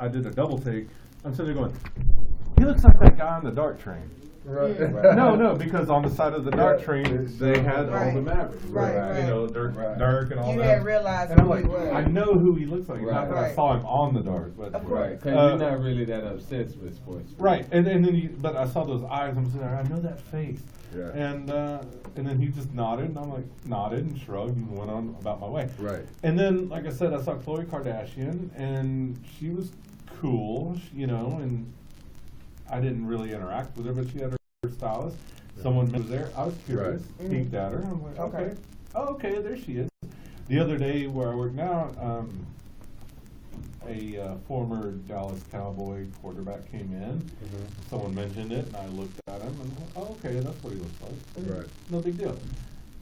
I did a double take. I'm sitting there going, he looks like that guy on the DART train. Right. No, because on the side of the DART train, they had all the Mavericks. Right. You know, Dirk and all You that. hadn't realized And I'm who like, he was. I know who he looks like. Not that I Right. saw him on the DART, but Right, because you're not really that obsessed with sports. right. And then but I saw those eyes. I'm sitting there. I know that face. Yeah. And then he just nodded, and I'm like nodded and shrugged and went on about my way. Right. And then, like I said, I saw Khloe Kardashian, and she was cool, you know, and I didn't really interact with her, but she had her stylist. Someone was there. I was curious, peeked at her. I'm like, okay. Oh, okay, there she is. The other day where I work now, a former Dallas Cowboy quarterback came in. Someone mentioned it, and I looked at him, and oh, okay, that's what he looks like. Right. No big deal.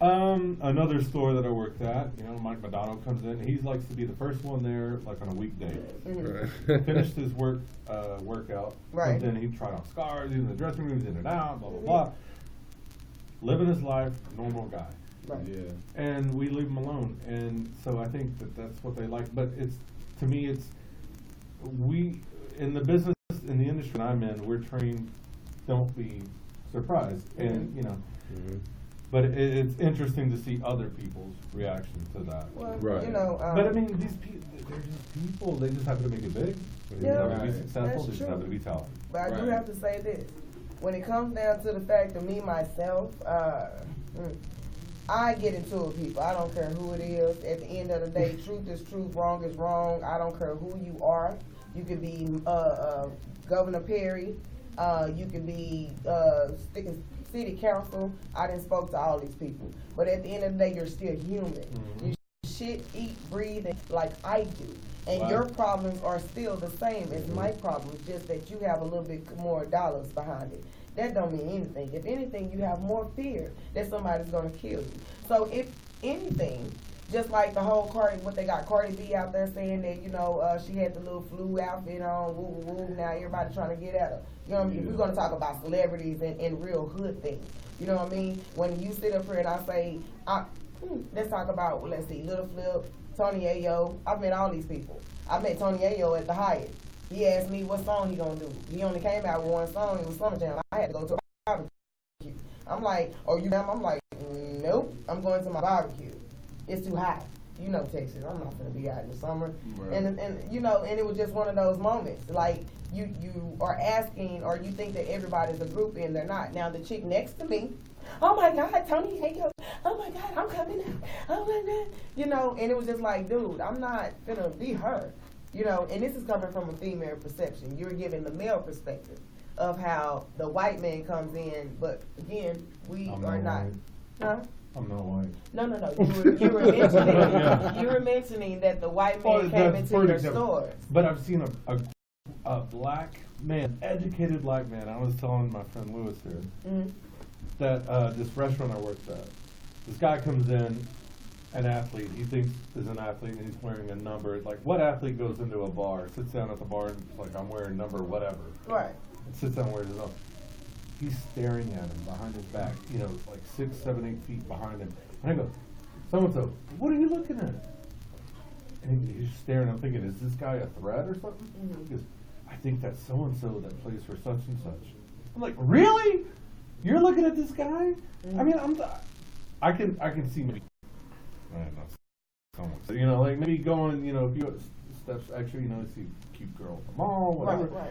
Another store that I worked at, you know, Mike Madonna comes in. He likes to be the first one there, like on a weekday. Right. Finished his workout. Right. Comes in, he tried on scars, he's in the dressing room, he's in and out, blah, blah, blah. Living his life, normal guy. Right. Yeah. And we leave him alone. And so I think that that's what they like. But it's, to me, it's, we, in the business, in the industry I'm in, we're trained, don't be surprised. And, you know, but it's interesting to see other people's reaction to that. Well, Right. you know, But I mean, these people, they're just people. They just happen to make it big. They Yeah, just happen to be right. successful. That's They just true. happen to be talented. but I do Right. have to say this. When it comes down to the fact of me, myself, I get into it with people. I don't care who it is. At the end of the day, truth is truth, wrong is wrong. I don't care who you are. You could be Governor Perry. You could be city council. I done spoke to all these people. But at the end of the day, you're still human. You shit, eat, breathe, like I do. And Right. your problems are still the same as my problems, just that you have a little bit more dollars behind it. That don't mean anything. If anything, you have more fear that somebody's gonna kill you. So if anything, just like the whole what they got Cardi B out there saying that, you know, she had the little flu outfit on, woo woo woo, now everybody trying to get at her. You know what I mean? If we're gonna talk about celebrities and real hood things, you know what I mean? When you sit up here and I say, let's talk about, well, let's see, Little Flip, Tony Ayo. I've met all these people. I met Tony Ayo at the Hyatt. He asked me what song he gonna do. He only came out with one song. It was Summer Jam. I had to go to a barbecue. I'm like, oh, you know? I'm like, nope. I'm going to my barbecue. It's too hot. You know Texas. I'm not gonna be out in the summer. Right. And you know, and it was just one of those moments. Like you are asking, or you think that everybody's a group and they're not. Now the chick next to me, oh my God, Tony Ayo. Oh my God, I'm coming out. Oh my God. You know, and it was just like, dude, I'm not gonna be her. You know, and this is coming from a female perception. You're giving the male perspective of how the white man comes in, but again, we I'm are not. white. Huh? I'm not white. No. You were mentioning Yeah. you were mentioning that the white man Well, came that's into for your example. stores. But I've seen a black man, educated black man. I was telling my friend Lewis here that this restaurant I worked at, this guy comes in, an athlete, he thinks is an athlete, and he's wearing a number. Like, what athlete goes into a bar, sits down at the bar, and is like, I'm wearing number whatever. Right. And sits down and wears it up. He's staring at him behind his back, you know, like 6, 7, 8 feet behind him. And I go, so-and-so, what are you looking at? And he's staring. I'm thinking, is this guy a threat or something? He goes, I think that's so-and-so that plays for such and such. I'm like, really? You're looking at this guy? I mean, I can see maybe, you know, like maybe going, you know, a few steps extra, you know, see a cute girl at the mall, whatever. Right.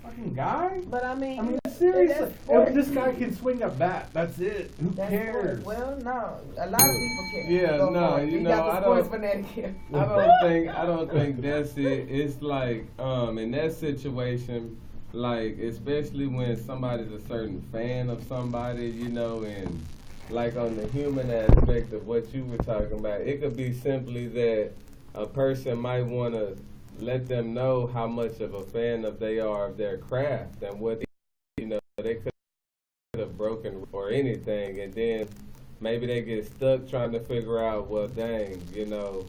Fucking guy? But I mean, Seriously, that's if this guy can swing a bat, that's it. Who cares? Well, no, a lot of people care. Yeah, Go no, for it. you know, got the I sports don't- fanatic here. I don't think that's it. It's like, in that situation, like, especially when somebody's a certain fan of somebody, you know, and like on the human aspect of what you were talking about, it could be simply that a person might want to let them know how much of a fan of they are of their craft and what, you know, they could have broken or anything, and then maybe they get stuck trying to figure out, well, dang, you know,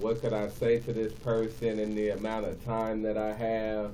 what could I say to this person in the amount of time that I have?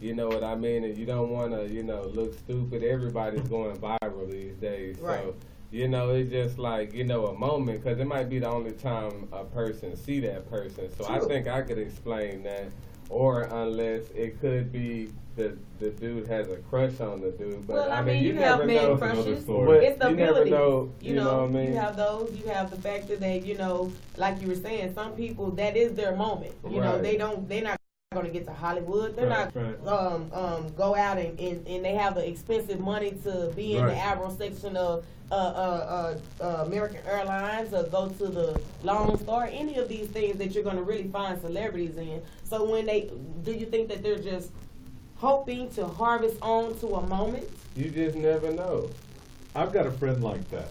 You know what I mean? And you don't want to, you know, look stupid. Everybody's going viral these days. Right. So You know, it's just like, you know, a moment, because it might be the only time a person see that person. So I True. think I could explain that. Or unless it could be the dude has a crush on the dude. But Well, I mean, you you have never man know. crushes. story. It's the You never abilities. know, You you know know, what I mean? you have those. You have the fact that they, you know, like you were saying, some people that is their moment. You know, Right. they're not going to get to Hollywood. They're Right, not go out and they have the expensive money to be in the Right. Admiral section of American Airlines or go to the Lone Star. Any of these things that you're going to really find celebrities in. So when do you think that they're just hoping to harvest on to a moment? You just never know. I've got a friend like that.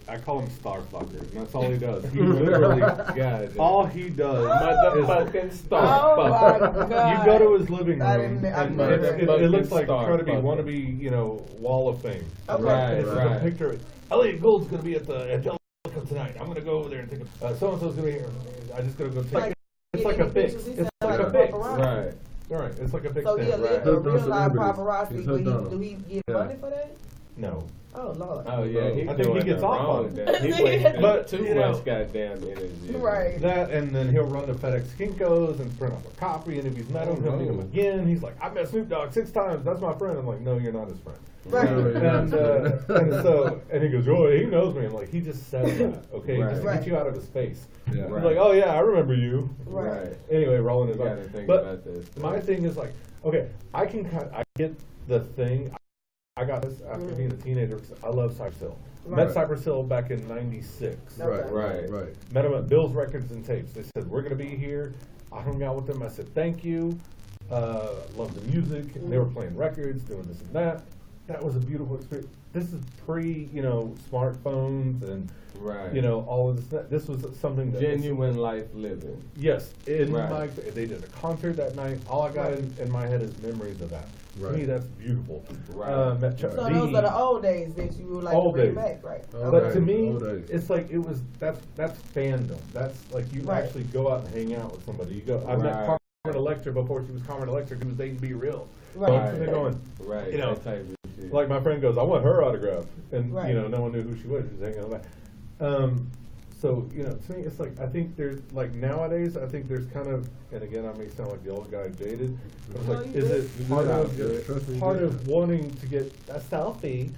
I call him Starfucker, and that's all he does. He literally, God, all he does motherfucking is star. Oh my God. you go to his living I room, didn't- I've and never it heard looks like Star trying to be fucker. wannabe, you know, Wall of Fame. Okay. Right, It's right. a picture. Elliot Gould's gonna be at Angelica tonight. I'm gonna go over there and take a. So and so's gonna be here. I just gotta go take. Like, It's like a fix. pictures, he It's sound like like a fix. paparazzi. Right. All right, it's like a fix. So thing. yeah, Right. the Those real life celebrities. paparazzi, He's do hooked on he them. get Yeah. money for that? No. Oh Lord. Oh yeah, I think he doing gets it off wrong on it. then. He wasting But, too you know, much goddamn energy. Right. That, and then he'll run to FedEx Kinko's and print off a copy, and if he's met him, he'll meet him again. He's like, I met Snoop Dogg 6 times, that's my friend. I'm like, no, you're not his friend. Right. And he goes, oh, he knows me. I'm like, he just said that, okay? Right. Just to Right. get you out of his face. Yeah. He's like, oh yeah, I remember you. Right. Anyway, rolling his You eyes. gotta think But about this. my thing is like, okay, I get the thing. I got this after being a teenager because I love Cypress Hill. Right. Met Cypress Hill back in '96. Okay. Right. Met them at Bill's Records and Tapes. They said, we're going to be here. I hung out with them. I said, thank you. Love the music. And they were playing records, doing this and that. That was a beautiful experience. This is pre, smartphones and, Right. all of this. This was something that Genuine life living. Yes, Right. they did a concert that night. All I got in my head is memories of that. Right. To me, that's beautiful. Right. Met Chuck So D. those are the old days that you would like Old to bring days. back, right? Old But days. to me, Old days. it's like that's fandom. That's like you Right. actually go out and hang out with somebody. You go. I met Right. Carmen Electra before she was Carmen Electra. She was dating Be Real. Right. So I'm sitting there going, Right. You know, that type of shit. like my friend goes, I want her autograph, and Right. no one knew who she was. She was hanging on the back. So to me, it's like I think there's like nowadays. I think there's kind of, and again, I may sound like the old guy jaded. But it's No, like, you is good. it part good. Trust me, of you part good. of wanting to get a selfie,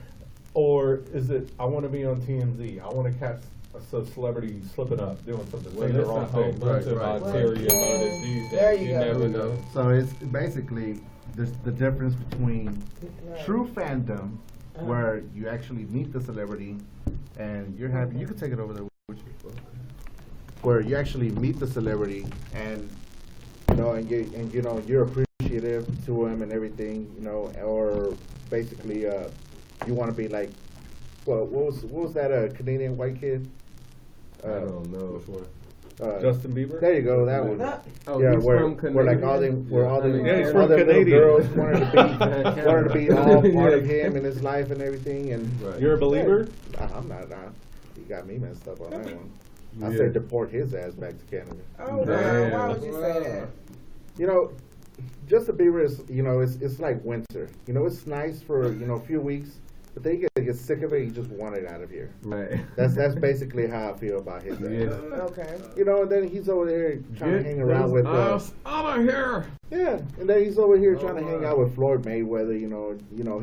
or is it I want to be on TMZ? I want to catch a celebrity slipping up, doing something, Well, saying the there's a wrong whole thing. bunch of Right. ulterior Well, motives these there days. you You go. never know. So it's basically the difference between Right. true fandom, where you actually meet the celebrity, and you're happy. You can take it over there with you. Where you actually meet the celebrity, and you're appreciative to him and everything, or basically you want to be like, what was that Canadian white kid? I don't know. Which one? Justin Bieber. There you go, that one. Oh, Yeah, he's where from like all Canadian? them, where all them, Yeah, he's all from them little Canadian. girls wanted to be all part of him and his life and everything. And Right. You're a believer? I'm not. You got me messed up on that one. I Yeah. said deport his ass back to Canada. Oh wow, Damn. why would you say that? Just to be real, it's like winter. It's nice for a few weeks, but then you get sick of it. You just want it out of here. Right. That's basically how I feel about his ass. Yeah. Okay. And then he's over there trying to hang around with. us out of here. Yeah, and then he's over here trying to hang out with Floyd Mayweather.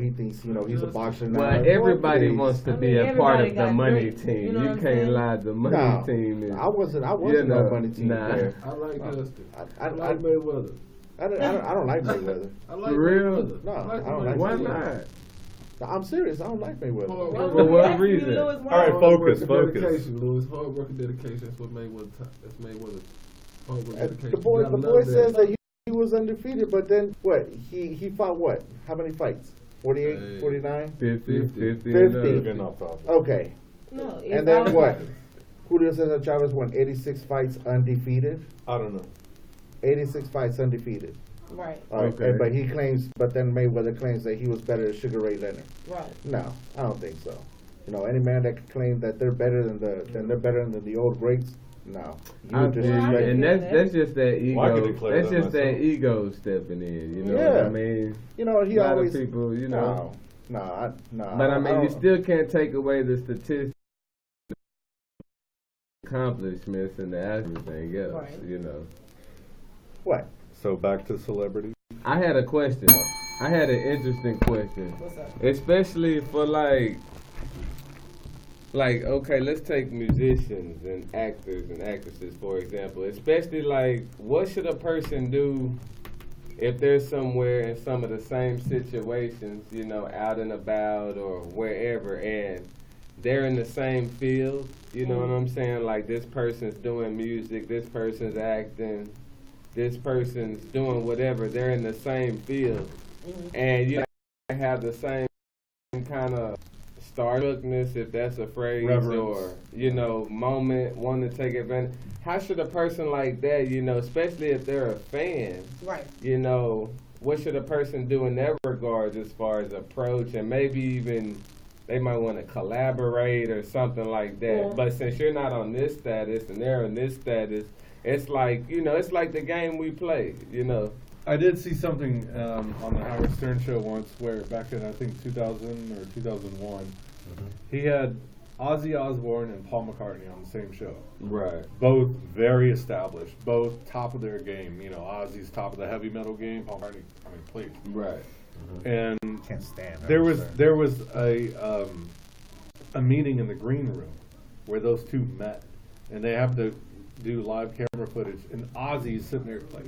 He thinks he's a boxer now. Well, everybody Please. wants to I be mean, a part everybody of the got money great, team. you know You what I'm can't saying? lie. The money No, team is. I wasn't You no know, money team nah. player. I like Justin. I I like Mayweather. I don't like Mayweather. I like For real? Mayweather. No, I like I don't like Why Mayweather. not? I'm serious. I don't like Mayweather. Hard Well, work. For what that's reason? Louis All right, Wayne. focus, Hard work and focus. dedication, Louis. Hard work and dedication. That's what Mayweather. That's Mayweather. Hard work and dedication. The boy You gotta love says that he was undefeated, but then what? He fought what? How many fights? 48, Hey. 49? 50, 50. Getting off topic. Okay. No, it's And then all- what? Julio Cesar Chavez won 86 fights undefeated. I don't know. 86 fights undefeated. Right, All right, Okay. but he claims, but then Mayweather claims that he was better than Sugar Ray Leonard. right. No, I don't think so. Any man that can claim that they're better than the old greats, no. You I would feel disrespect you, me. and that's just that ego. Well, I can declare That's that just that myself. ego stepping in. You know what Yeah. I mean? He A lot always of people, no. Nah. But I mean, you don't- still can't take away the statistics, accomplishments, and everything else. Right. You know. What? So back to celebrity. I had a question. I had an interesting question, What's up? especially for like okay, let's take musicians and actors and actresses for example. Especially like, what should a person do if they're somewhere in some of the same situations, you know, out and about or wherever, and they're in the same field, you know what I'm saying? Like, this person's doing music, this person's acting, this person's doing whatever, they're in the same field, and you have the same kind of starstruckness, if that's a phrase, Reverence. or, you know, moment, wanting to take advantage. How should a person like that, you know, especially if they're a fan, Right. you know, what should a person do in that regard as far as approach, and maybe even they might want to collaborate or something like that. Yeah. But since you're not on this status and they're on this status, it's like, you know, it's like the game we play, you know. I did see something on the Howard Stern show once where back in I think 2000 or 2001, he had Ozzy Osbourne and Paul McCartney on the same show. Right. Both very established, both top of their game. You know, Ozzy's top of the heavy metal game. Paul McCartney, I mean, please. Right. And Can't stand. there was Howard Stern. a meeting in the green room where those two met, and they have to do live camera footage. And Ozzy's sitting there like,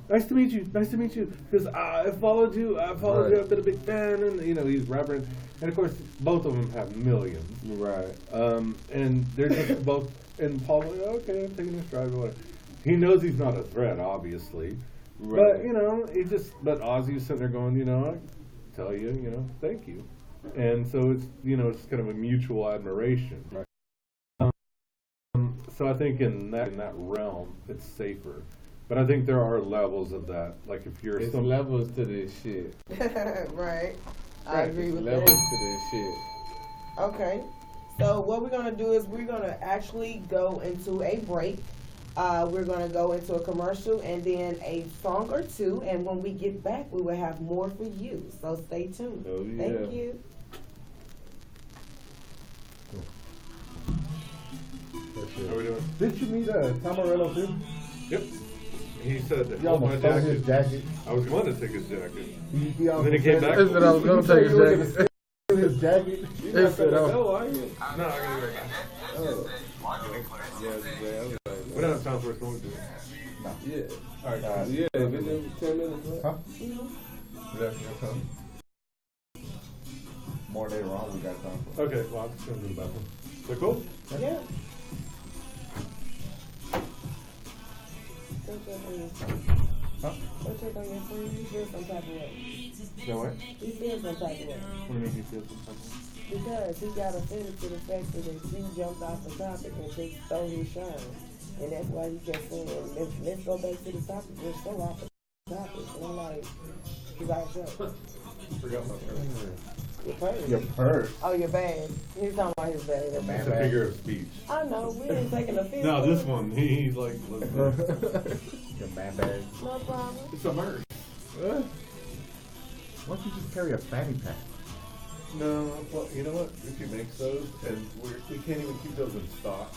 "Nice to meet you, nice to meet you." Because I followed you, Right. I've been a big fan, and you know he's reverent. And of course, both of them have millions. Right. And they're just both. And Paul, like, okay, I'm taking a stride or whatever. He knows he's not a threat, obviously. Right. But you know, but Ozzy's sitting there going, you know, I tell you, you know, thank you. And so it's, you know, it's kind of a mutual admiration. Right. So I think in that realm, it's safer. But I think there are levels of that. Like if you're It's some levels to this shit. Right. I agree It's with levels that. to this shit. Okay. So what we're gonna do is we're gonna actually go into a break. We're gonna go into a commercial and then a song or two, and when we get back, we will have more for you. So stay tuned. Oh, yeah. Thank you. How we doing? Did you meet Tom Morello too? Yep. He said, You hold my almost stole his jacket. jacket. I was going to take his jacket. He And then he came back. He said I was gonna take his jacket. His jacket. He said, Oh, are you? No, I gotta go back. Oh. Yeah, I was like, We don't have time for a smoke, do we? yeah. All right. Yeah, it's been 10 minutes left. Huh? More later on, we got time for. Okay, well, I'm just going to do the bathroom. So cool? Yeah. Go check on your phone. Huh? Go check on your phone. You feel some type of way. No what? You feel some type of way. What do you mean you feel something? Because he got offended to the fact that you jumped off the topic and just stole his shine. And that's why he kept saying, let's go back to the topic. We're so off the topic. And I'm like, you got a show. Forgot my purse. Your purse. Your purse. Oh, your bag. He's talking about his bag. Your man It's a bag. figure of speech. I know, we ain't taking offense. No, to this it. one, he's like, listen, Your man bag. No problem. it's a merch. Why don't you just carry a fanny pack? No, well, you know what? If you make those, and we can't even keep those in stock.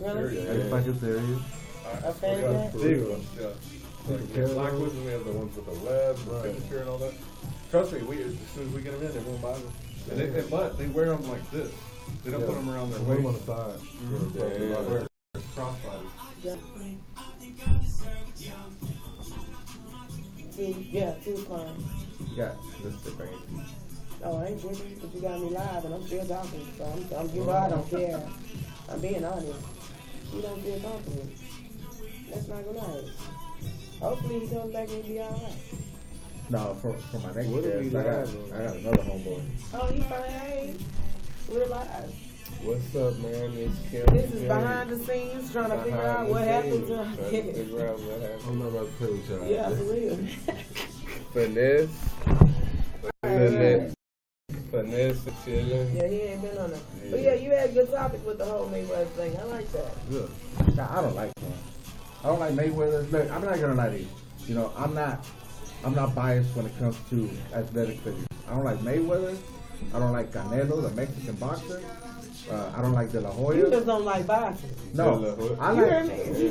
Really? Serious. It's like it's serious. A fanny We got pack? big ones, yeah. You Like can carry the black those? ones, and we have the ones with the web, the signature, and all that. Trust me, as soon as we get them in, everyone buys them. But they wear them like this. They don't put them around their Put him on waist. the side. They wear crossbodies. Yeah. Two clients. You got this thing. Oh, I ain't tripping, but you got me live and I'm still talking. So I'm you know, I don't care. I'm being honest. You don't feel comfortable. That's not gonna nice. Hopefully he comes back and be alright. No, for my next What if we guest, I live? got another homeboy. Oh, he fine. Hey, we're live. What's up, man? It's Kim. This is behind the scenes trying to figure out what happened to Trying to figure out what happened. I'm not about to play with y'all. Yeah, for real. Finesse. Finesse chilling. Yeah, he ain't been on it. But yeah, you had a good topic with the whole Mayweather thing. I like that. Good. Nah, I don't like him. I don't like Mayweather. Look, I'm not gonna lie to you. You know, I'm not biased when it comes to athletic figures. I don't like Mayweather, I don't like Canelo, the Mexican boxer. I don't like De La You Hoya. just don't like boxing. No, De La Hoya. I You heard like me?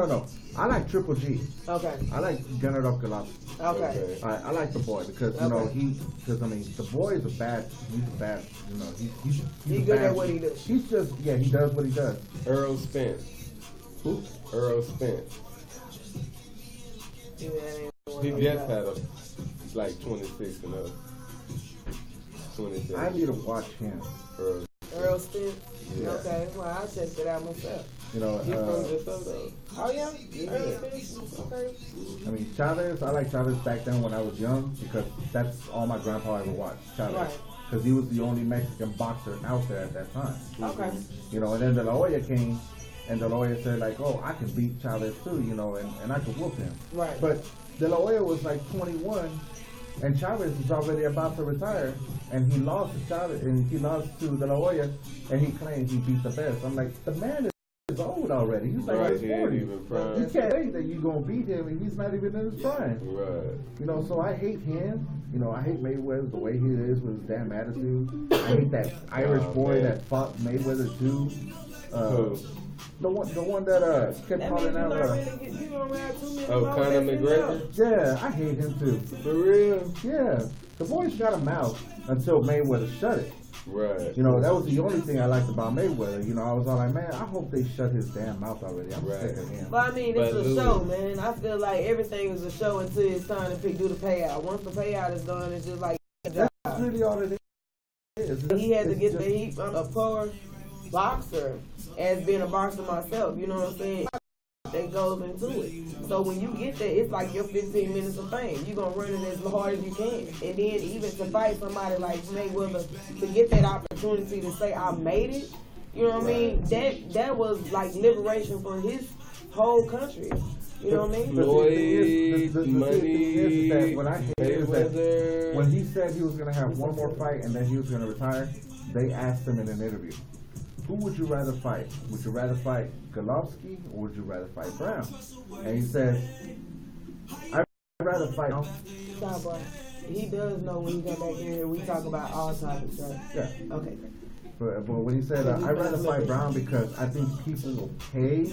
no. I like Triple G. Okay. I like Gennaro Golovkin. Okay. I like the boy because you know Okay. because I mean the boy is he's a bad, you know, he's He a good bad- at what he do. He's just he does what he does. Earl Spence. Who? Earl Spence. Yeah, that ain't one He of just those. had like 26 and up. 27. I need to watch him. Earl Spence. Yeah. Okay, well I'll check it out myself. You know, He from DeSoto. Oh yeah, Yeah. Earl Spence. Okay. I mean Chavez. I like Chavez back then when I was young because that's all my grandpa ever watched. Chavez. Right. Because he was the only Mexican boxer out there at that time. Okay. You know, and then De La Hoya came, and De La Hoya said like, oh, I can beat Chavez too, you know, and I could whoop him. Right. But De La Hoya was like 21, and Chavez was already about to retire, and he lost to Chavez, and he lost to De La Hoya, and he claimed he beat the best. I'm like, the man is old already. He's like Right, in he his ain't 40s. even prime. You can't say that you're gonna beat him, and he's not even in his prime. Right. You know, so I hate him. You know, I hate Mayweather the way he is with his damn attitude. I hate that Irish boy man. that fought Mayweather too. Who? The one that kept That means calling you out. not really you don't have too many. Oh, Conor McGregor? Yeah, I hate him too. For real? Yeah, the boy's got a mouth until Mayweather shut it. Right. You know, that was the only thing I liked about Mayweather. You know, I was all like, man, I hope they shut his damn mouth already. I'm Right. sick of him. But I mean, it's But a Louis- show, man. I feel like everything is a show until it's time to do the payout. Once the payout is done, it's just like a job. That's really all it is. He had to It's get just- the heat. I'm a poor boxer, as being a boxer myself. You know what I'm saying? That goes into it. So when you get there, it's like your 15 minutes of fame. You're gonna run it as hard as you can, and then even to fight somebody like Mayweather to get that opportunity to say I made it. You know what I mean? That was like liberation for his whole country. You know what I mean? But Floyd, the thing money, is that what I hate is that Mayweather. when he said he was going to have one more fight and then he was going to retire, they asked him in an interview, who would you rather fight? Would you rather fight Golovkin or would you rather fight Brown? And he said, I'd rather fight. Cowboy. He does know when he come back in here, we talk about all topics, right? Yeah. Okay. But when he said, I'd rather fight Brown because I think people will pay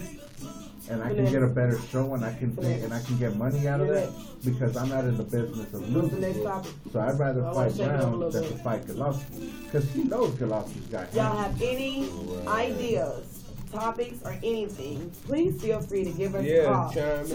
and I can get a better show and I can get money out of that because I'm not in the business of What's the losing. next topic? So I'd rather I wanna fight shake it up a Brown little than bit. to fight Golovkin because he knows Golovkin's got Y'all him. have any ideas, topics, or anything, please feel free to give us a Yeah, call. chime in.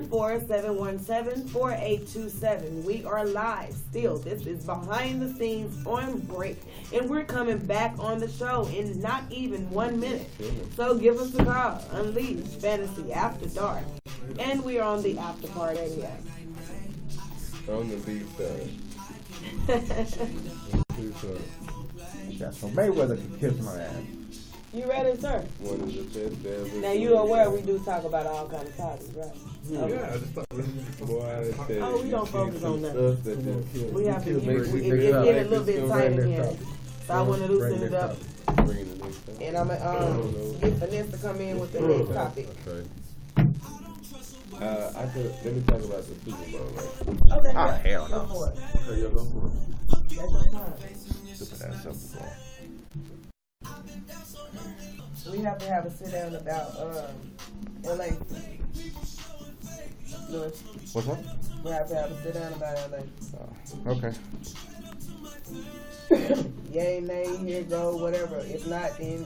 214-717-4827. We are live still. This is behind the scenes on break. And we're coming back on the show in not even 1 minute. So give us a call. Unleash Fantasy After Dark. And we are on the after party. Yeah. On the B side. Yeah, so Mayweather can kiss my ass. You ready, sir? One of the best ever. Now you aware we do talk about all kind of topics, right? Okay. Yeah, I just thought. Boy, I tell Oh, we you, don't you focus see on some that. stuff that just kills We have to Bring get it it's up. getting a little Let's bit go tight right in next here. topic. So I want to loosen Right it up. next bring it next time. And I'm gonna get Vanessa to come in with the next topic. Okay. I could, let me talk about the Super Bowl, right? Okay. Oh, hell Go no. for it. Okay, y'all go for it. That's your time. Stupid ass Super Bowl. We have to have a sit down about LA. Louis, What's up? we have to have a sit down about LA. Okay. Yay, nay, here go, whatever. If not, then